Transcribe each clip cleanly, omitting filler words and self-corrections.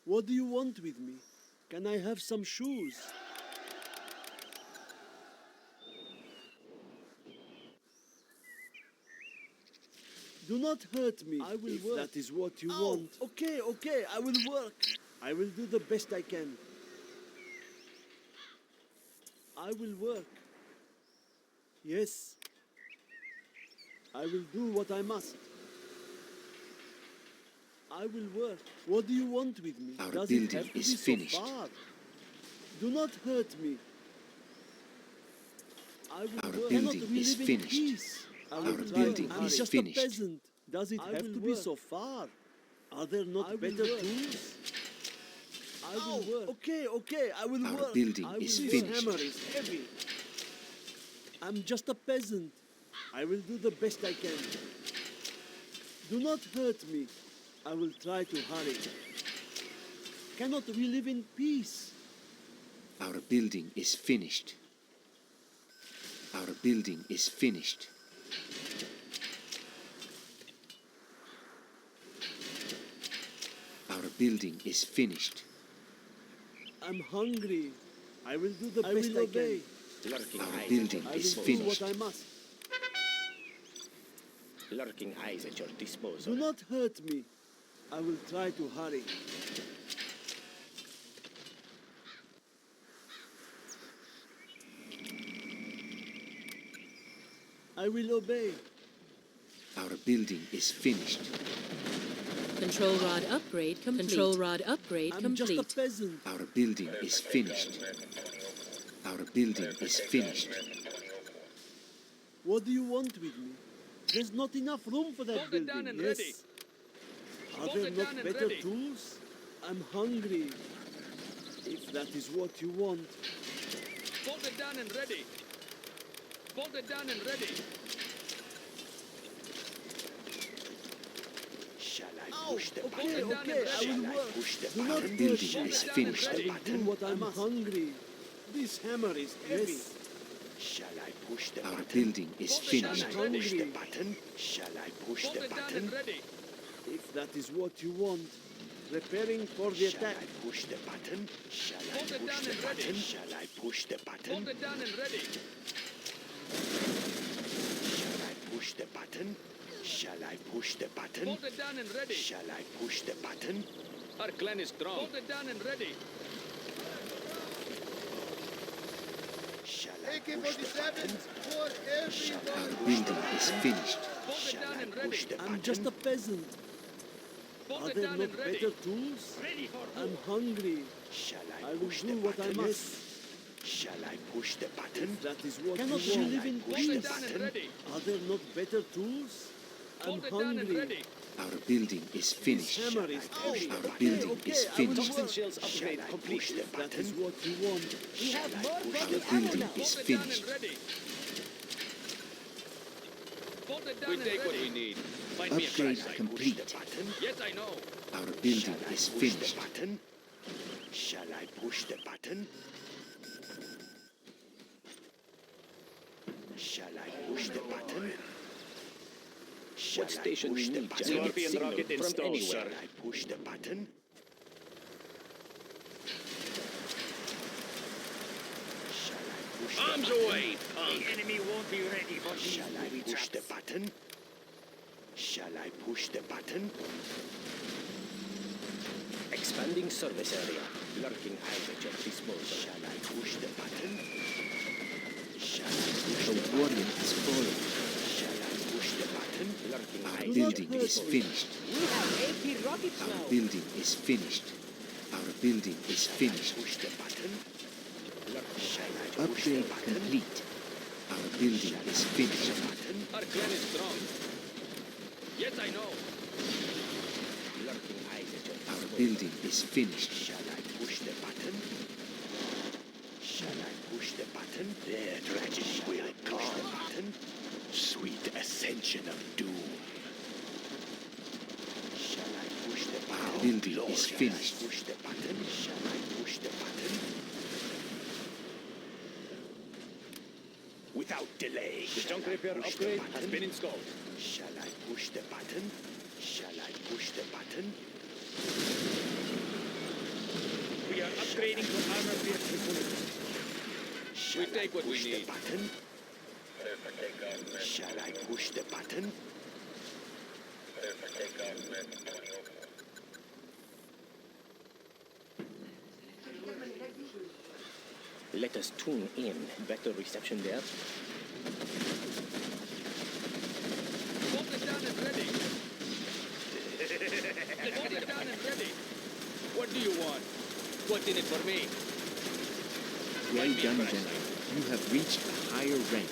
What do you want with me? Can I have some shoes? Do not hurt me. I will work. That is what you want. Okay, okay, I will work. I will do the best I can. I will work. Yes. I will do what I must. I will work. What do you want with me? Our Does building it have to is be finished. so far? Do not hurt me. I will Our work. building Cannot we is live in finished. peace? I Our will try to building hurry. is I'm just finished. a peasant. Does it have to be so far? Are there not better tools? I will work. Okay, okay, I will Our work. building I is will finished. This hammer is heavy. I'm just a peasant. I will do the best I can. Do not hurt me. I will try to hurry. Cannot we live in peace? Our building is finished. Our building is finished. Our building is finished. I'm hungry. I will do the best I can. Our building I is will do finished. what I must. Lurking eyes at your disposal. Do not hurt me. I will try to hurry. I will obey. Our building is finished. Control rod upgrade complete. Control rod upgrade I'm complete. just a peasant. Our building is finished. Our building is finished. What do you want with me? There's not enough room for that Bolted down building. and Yes. ready. Are Bolted there down not and better ready. tools? I'm hungry. If that is what you want. Bolted down and ready. Bolted down and ready. Shall I Oh, push the okay, button? okay, I Shall will I work. push the Do not button? building push me. is Bolted down and finished. I ready. will do what I'm hungry. This hammer is heavy. Shall I push the Our button? building is Bolted down finished. and Shall I push Hungry. the button? Shall I push the Bolted down button? and ready. If that is what you want. Preparing for the Shall attack. I push the button? Shall I Bolted push down the and ready. button? Shall I push the button? Bolted down and ready. Shall I push the button? Shall I push the button? Bolted down and ready. Shall I push the button? Our clan is strong. Bolted down and ready. Shall I push the button? Shall I Our push the building is finished. Bolted Shall down I and push ready. the I'm just a button? peasant. Are Bolted there down not and ready. better tools? Ready for I'm hungry. Shall I I will push do the what I button? must. Shall I push the button? If that is what Cannot you we want. live in Push the Bolted peace? down and button. ready. Are there not better tools? I'm Bolted down and hungry. ready. Our building is This finished. hammer is heavy. Our Okay, building okay, is I will finished. work. shells Shall I push the If that is button? what you want. We have more Our body ammo building now. is Bolted down and finished. ready. Bolted down We and take what we ready. need. Find me a Upgrade crash site. complete. Push the button? Yes, I know. Our Shall building I is push the finished. button? Shall I push the button? Shall I push the button? Shall What I station push we the need? button? Scorpion signal rocket from installed, anywhere. sir. Shall I push the button? Shall I push the Arms button? away, punk! Enemy won't be ready for Shall I push the button? Shall I push the button? Expanding service area. Lurking eyes at your disposal. Shall I push the button? Shall I push The the button? warrior has fallen. Shall I push the button? Lurking Our eyes. building is finished. We have AP rockets Our now. building is finished. Our building is Shall I finished. push the button? Shall I push the Upgrade button? complete. Our building is finished. Button? Our clan is strong. Yes, I know. Lurking eyes at your Our disposal. building is finished. Shall I push the button? Shall I push the button? Their tragedy will come. Button? Sweet ascension of doom. Shall I push the button? Our building Lord, is shall finished. I push the button? Shall I push the button? Without delay. The shall junk I repair push the upgrade has button? been installed. Shall I push the button? Shall I push the button? upgrading to armor-piercing bullets. We take what we push the need. button? Shall I push the button? Let us tune in. Better reception there. Bolt it down and ready. Bolt it down and ready. What do you want? What's in it for me? Well Find me a done, price General. tag. You have reached a higher rank.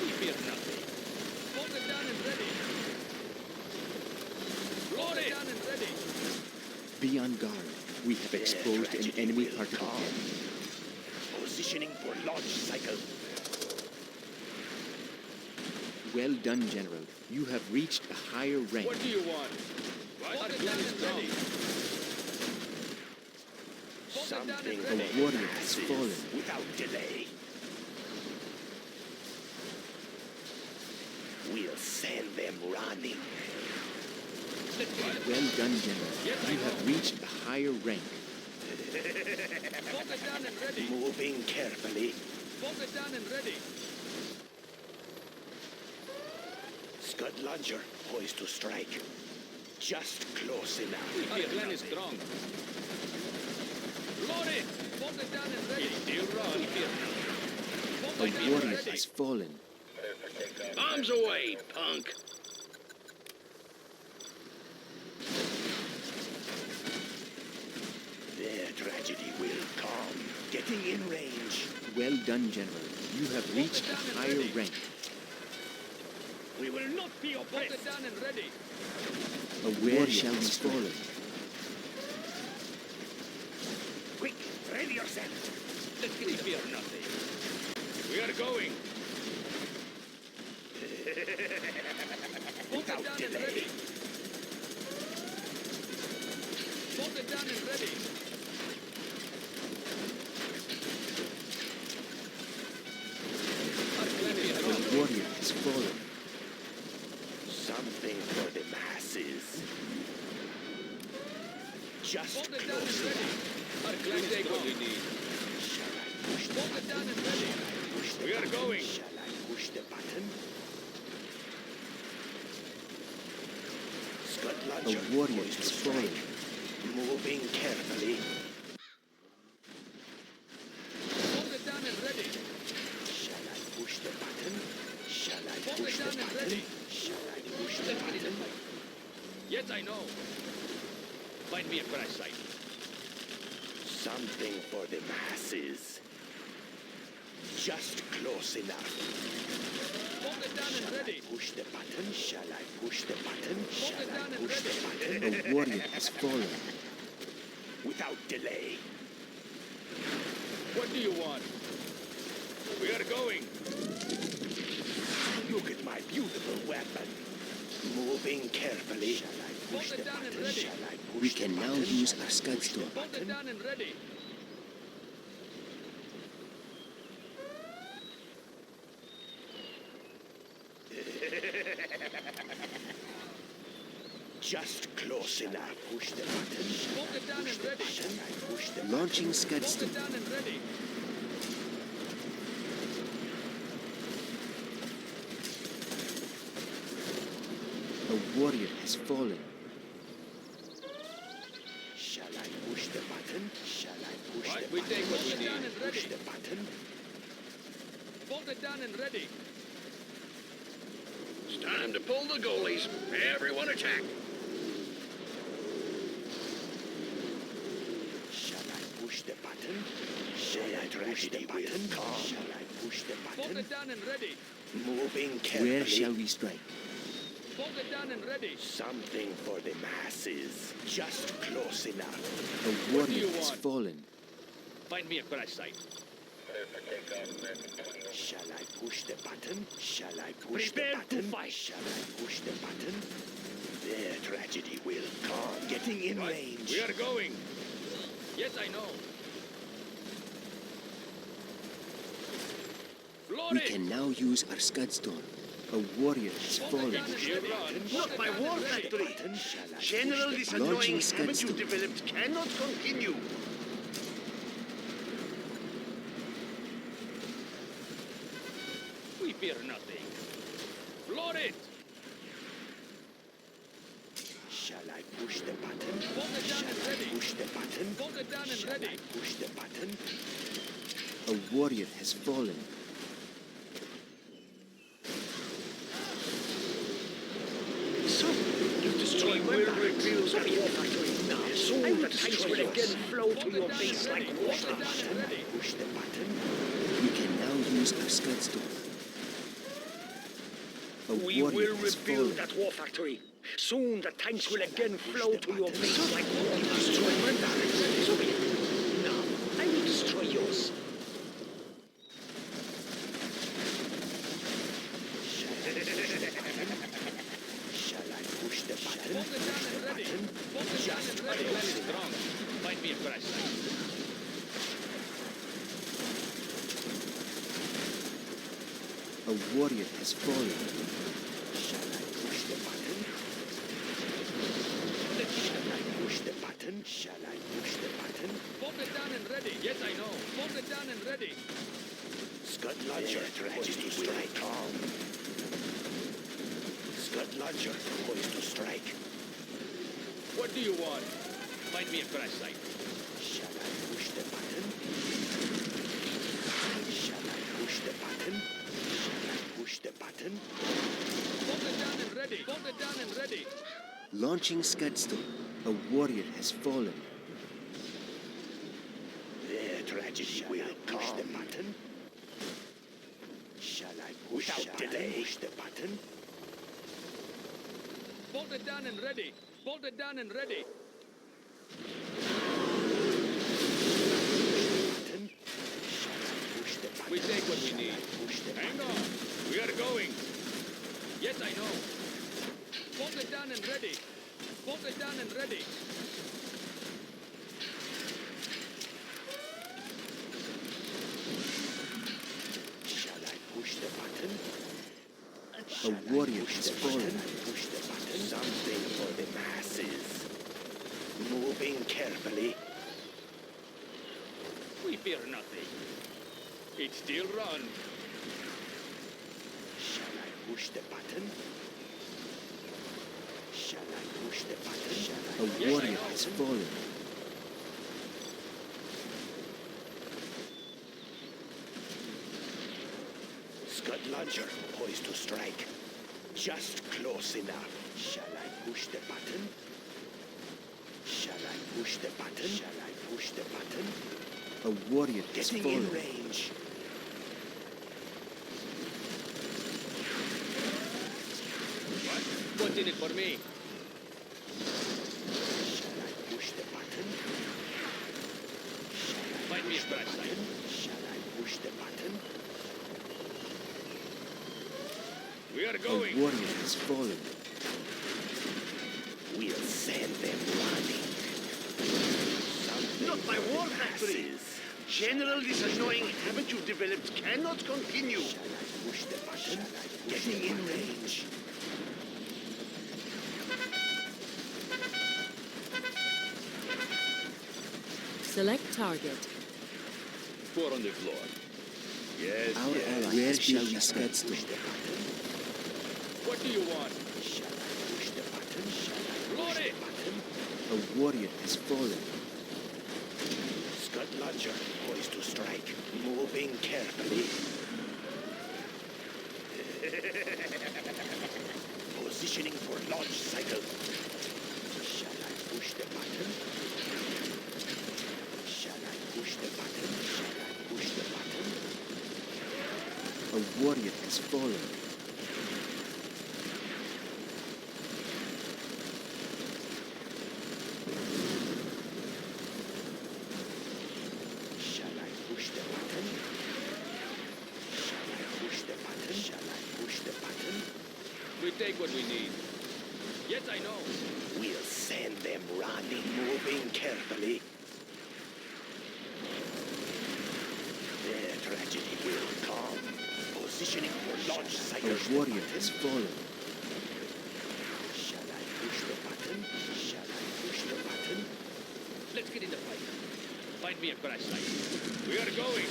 We fear nothing. Bolt it down and ready. Load it down and ready. Be on guard. We have exposed an enemy particle camp. Positioning for launch cycle. Well done, General. You have reached a higher rank. What do you want? Our plan is ready. Something and ready. A warrior has fallen. without delay. We'll send them running. Let's get it. Well done, General. Yes, I You have reached a higher rank. Bolt it down and ready. Moving carefully. Bolt it down and ready. Scud launcher poised to strike. Just close enough. Our plan is strong. Load it. Bolt it down and ready. Still run. Bolt A it down and warrior ready. has fallen. Arms away, punk! Their tragedy will come. Getting in range. Well done, General. You have reached a higher rank. We will not be oppressed. Bolt it down and ready. A warrior has fallen. Quick, ready yourself. Let's get it. Fear nothing. We are going. Bolt it Without down and delay. ready. Bolt it down and ready. Our plan is strong. A warrior has fallen. Something for the masses. Just Bolt it down and close ready. enough. Our plan is what we need. Shall I push the Bolt it down and ready. push the We are button? going. Shall I push the button? Scud launcher A warrior poised to has strike. fallen. Moving carefully. Bolt it down and ready. Shall I push the button? Shall I Bolt push it the down and button? ready. Shall I push the Let's get it button? in fight. Yes, I know. Find me a crash site. Something for the masses. Just close enough. Bolt it down and Shall I ready. push the button? Shall I push the button? Shall it down I and push the ready. button? A warrior has fallen. Without delay. What do you want? We are going. Look at my beautiful weapon. Moving carefully. Shall I push Bolt the it down and button? ready. Shall I push We the can now button? use Shall our I Scud push the store. Bolt it button? down and ready. Just close enough. Push the button. Shall Bolt I it down push and the ready. button? I push the Launching Scud Bolt store. it down and ready. A warrior has fallen. Shall I push the button? Shall I push Right, the we button? take what we Shall I need. push Ready. the button? Bolt it down and ready. It's time to pull the goalies. Everyone attack! Shall I push the button? Shall I push the button? Shall I push the Bolt button? it down and ready. Moving carefully. Where shall we strike? Bolt it down and ready. Something for the masses. Just close enough. A What do warrior you has want? fallen. Find me a crash site. Shall I push the button? Shall I push Prepare the to button? fight. Shall I push the button? Their tragedy will come. Getting in Right, range. we are going. Yes, I know. Load We it. can now use our Scud store. A warrior has fallen. Still run. Not my war factory. General, this Launching annoying Scud habit you've stone. developed cannot continue. We fear nothing. Load it! Shall I push the button? Bolt it down and ready. Push the button? Bolt it down and Shall ready. I push the button? A warrior has fallen. So, you destroy will reveal that war factory. Now, soon the tanks will again flow to your base like water. Down and ready. Push the button? We can now use our Scud stone. A We warrior will has rebuild fallen. that war factory. Soon the tanks will again flow to your base like water. You destroy my barracks. So be it. Now, I will destroy yours. Shall I push the button? Bolt it down and ready. Bolt it down and ready. Plan is strong. Find me a fresh site. A warrior has fallen. Shall I push the button? Shall I push the button? Shall I push the button? Bolt it down and ready. Yes, I know. Bolt it down and ready. Scud launcher, poised to strike. Scud launcher, poised to strike. What do you want? Find me a fresh site. Shall I push the button? Shall I push the button? Shall I push the button? Bolt it down and ready. Bolt it down and ready. Launching Scud stone. A warrior has fallen. Their tragedy will push the button. Shall I push the button? Bolt it down and ready. Bolt it down and ready. Button? Shall I push the button? We take what we Shall need. I push the Hang button? on. We are going. Yes, I know. Bolt it down and ready. Bolt it down and ready. Shall I push the button? A warrior has fallen. Push the button. Something for the masses. Moving carefully. We fear nothing. It still run. Shall I push the button? Shall I push the button? Shall I? A Yes, I warrior know. has fallen. Scud launcher, poised to strike. Just close enough. Shall I push the button? Shall I push the button? Shall I push the button? A warrior has Getting fallen. in range. What? What's in it for me? Shall I push the button? Find me a fresh site. Shall I push the button? We are A going. warrior has fallen. We'll send them running. Something Not my for the war factory. masses. General, this annoying habit you've developed cannot continue. Shall I push the button? Getting in range. Select target. Four on the floor. Yes, Our ally. Where shall we Scud stone? Push the button. What do you want? Shall I push the button? Shall I Load push it. the button? A warrior has fallen. Scud launcher, poised to strike. Moving carefully. Positioning for launch cycle. Shall I push the button? Shall I push the button? Shall I push the button? A warrior has fallen. Shall I push the button? Shall I push the button? Shall I push the button? We take what we need. Yes, I know. We'll send them running, moving carefully. Their tragedy will come. Positioning for launch site. A warrior has fallen. Shall I push the button? Shall I push the button? Let's get in the fight. Find me a crash site. We are going.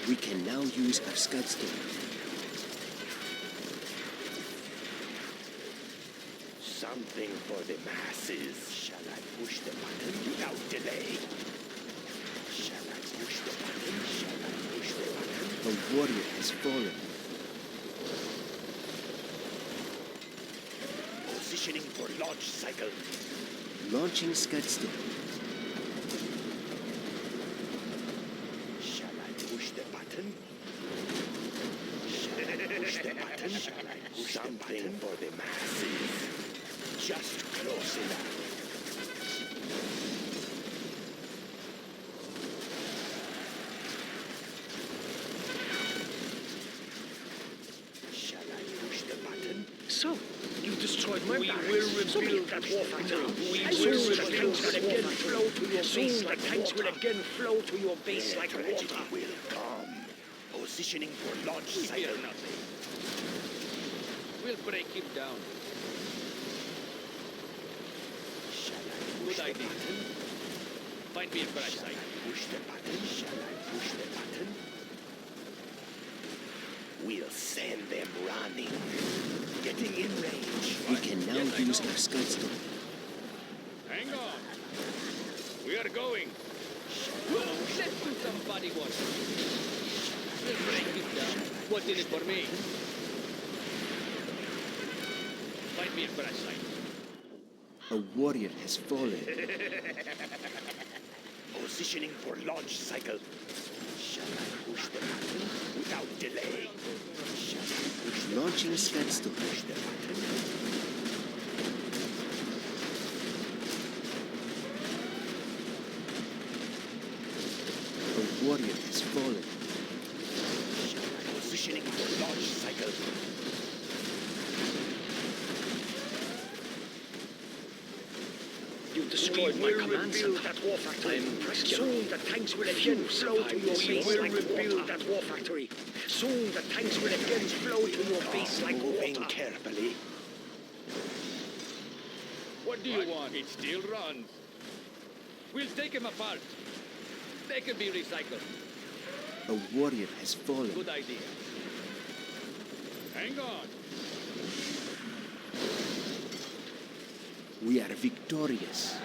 We can now use our Scud stone. Something for the masses. Shall I push the button without delay? Shall I push the button? Shall I push the button? A warrior has fallen. Positioning for launch cycle. Launching Scud stone. Shall I push the button? Shall I push the button? Shall I push something for the masses? Just close enough. Shall I push the button? So, you destroyed my barracks. will rebuild that war factory. We Soon will the rebuild tanks will that again war flow to your Soon base the like tanks water. will again flow to your base like Tragedy water. will come. Positioning for launch We cycle. fear nothing. We'll break him down. Shall I Good push the idea. button? Find me a crash Shall site. I push the button? Shall I push the button? We'll send them running. Getting in range. We can now Yes, I use know. our Scud stone. Hang on. We are going. Let's do some body work. We'll break him down. What's in it for me? Find me a crash site. A warrior has fallen. Positioning for launch cycle. Shall I push the button without delay? Shall I push the Launching Scud stone. push the button? A warrior has fallen. Shall I positioning for launch cycle? You destroyed my command center. That war factory. Soon the tanks will again flow to your base like water. That war factory. Soon the tanks will again flow to your base like Moving water. carefully. What do you want? It still runs. We'll take him apart. They can be recycled. A warrior has fallen. Good idea. Hang on. We are victorious.